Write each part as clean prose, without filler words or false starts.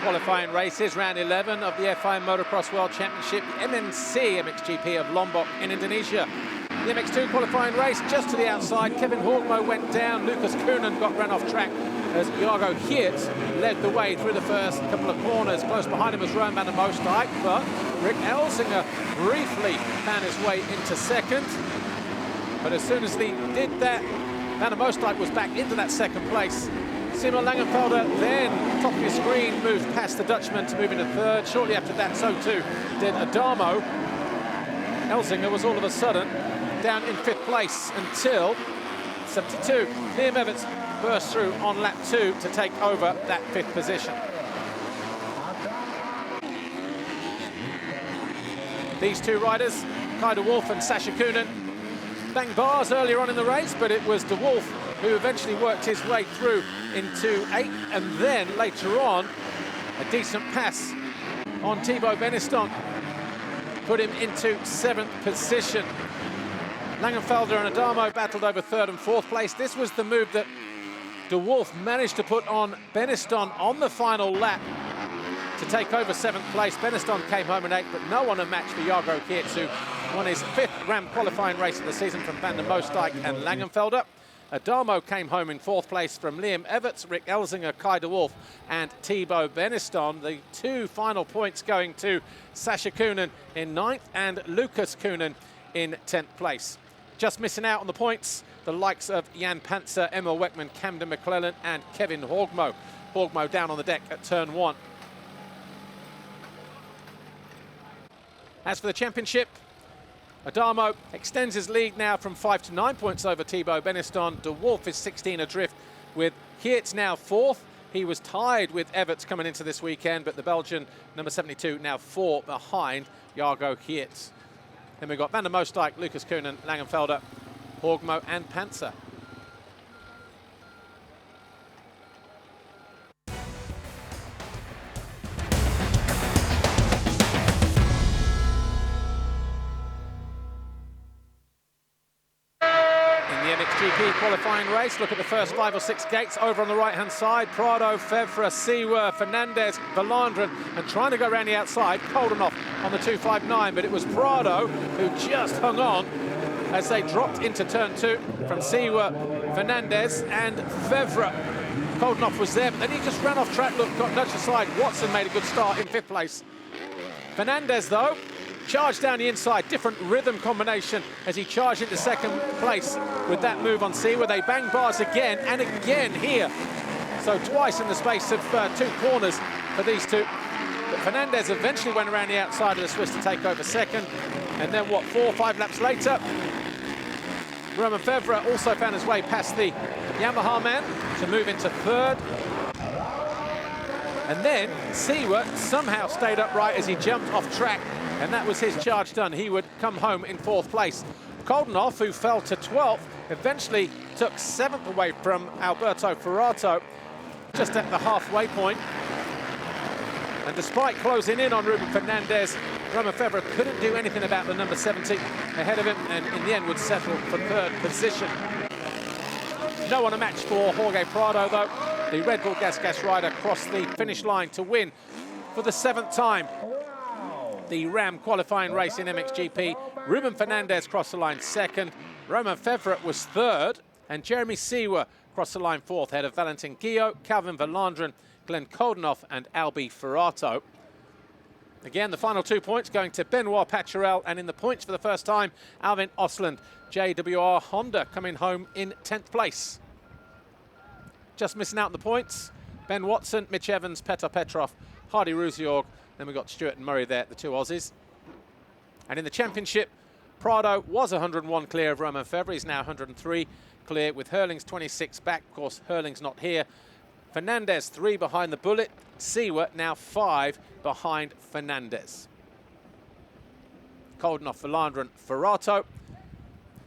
qualifying races, round 11 of the FI Motocross World Championship, the MNC MXGP of Lombok in Indonesia. The MX2 qualifying race just to the outside. Kevin Horgmo went down. Lucas Koenen got run off track as Jago Geerts led the way through the first couple of corners. Close behind him was Rowan van der Moosdijk, but Rick Elzinga briefly found his way into second. But as soon as he did that, van der Moosdijk was back into that second place. Simon Langenfelder then, top of your screen, moved past the Dutchman to move into third. Shortly after that, so too did Adamo. Elzinga was all of a sudden down in fifth place until 72. Liam Everts burst through on lap 2 to take over that fifth position. These two riders, Kai de Wolf and Sascha Koenen, banged bars earlier on in the race, but it was de Wolf who eventually worked his way through into 8th, and then later on, a decent pass on Thibaut Benistant put him into 7th position. Langenfelder and Adamo battled over 3rd and 4th place. This was the move that de Wolf managed to put on Benistant on the final lap to take over 7th place. Benistant came home in 8th, but no one a match for Jago Geerts, who won his 5th Ram qualifying race of the season from van der Moosdijk and Langenfelder. Adamo came home in 4th place from Liam Everts, Rick Elzinga, Kai de Wolf and Thibaut Benistant. The 2 final points going to Sascha Koenen in 9th and Lucas Koenen in 10th place. Just missing out on the points, the likes of Jan Panzer, Emil Weckman, Camden McClellan and Kevin Horgmo. Horgmo down on the deck at turn 1. As for the championship, Adamo extends his lead now from 5 to 9 points over Thibaut Benistant. De Wolf is 16 adrift with Geerts now 4th. He was tied with Everts coming into this weekend, but the Belgian, number 72, now 4 behind Jago Geerts. Then we've got van der Moosdijk, Lucas Koenen, Langenfelder, Horgmo and Panzer. MXGP qualifying race. Look at the first 5 or 6 gates over on the right-hand side. Prado, Fevre, Seewer, Fernandez, Valandren, and trying to go around the outside. Koldenoff on the 259, but it was Prado who just hung on as they dropped into turn 2 from Seewer, Fernandez and Fevre. Koldenoff was there, but then he just ran off track. Look, got nudged aside. Watson made a good start in 5th place. Fernandez, though, charged down the inside, different rhythm combination as he charged into 2nd place with that move on C, where they bang bars again and again here. So twice in the space of 2 corners for these two. But Fernandez eventually went around the outside of the Swiss to take over 2nd. And then, 4 or 5 laps later, Roman Fevre also found his way past the Yamaha man to move into 3rd. And then Seewer somehow stayed upright as he jumped off track, and that was his charge done. He would come home in 4th place. Koldenoff, who fell to 12th, eventually took 7th away from Alberto Ferrato, just at the halfway point. And despite closing in on Ruben Fernandez, Roman Fevre couldn't do anything about the number 70 ahead of him, and in the end would settle for 3rd position. No one a match for Jorge Prado, though. The Red Bull Gas rider crossed the finish line to win for the 7th time the Ram qualifying race in MXGP. Ruben Fernandez crossed the line 2nd, Roman Fevre was 3rd, and Jeremy Seewer crossed the line 4th, ahead of Valentin Guillot, Calvin Valandren, Glenn Koldenoff and Albi Ferrato. Again, the final 2 points going to Benoit Paturel, and in the points for the first time, Alvin Osland, JWR Honda coming home in 10th place. Just missing out on the points, Ben Watson, Mitch Evans, Petr Petrov, Hardy Ruziorg, then we've got Stewart and Murray there, the 2 Aussies. And in the championship, Prado was 101 clear of Roman Fevre. He's now 103 clear with Hurlings 26 back. Of course, Hurlings not here. Fernandez 3 behind the bullet. Seewer now 5 behind Fernandez. Koldenoff, Valandren, Ferrato,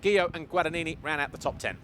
Guillot and Guadagnini ran out the top 10.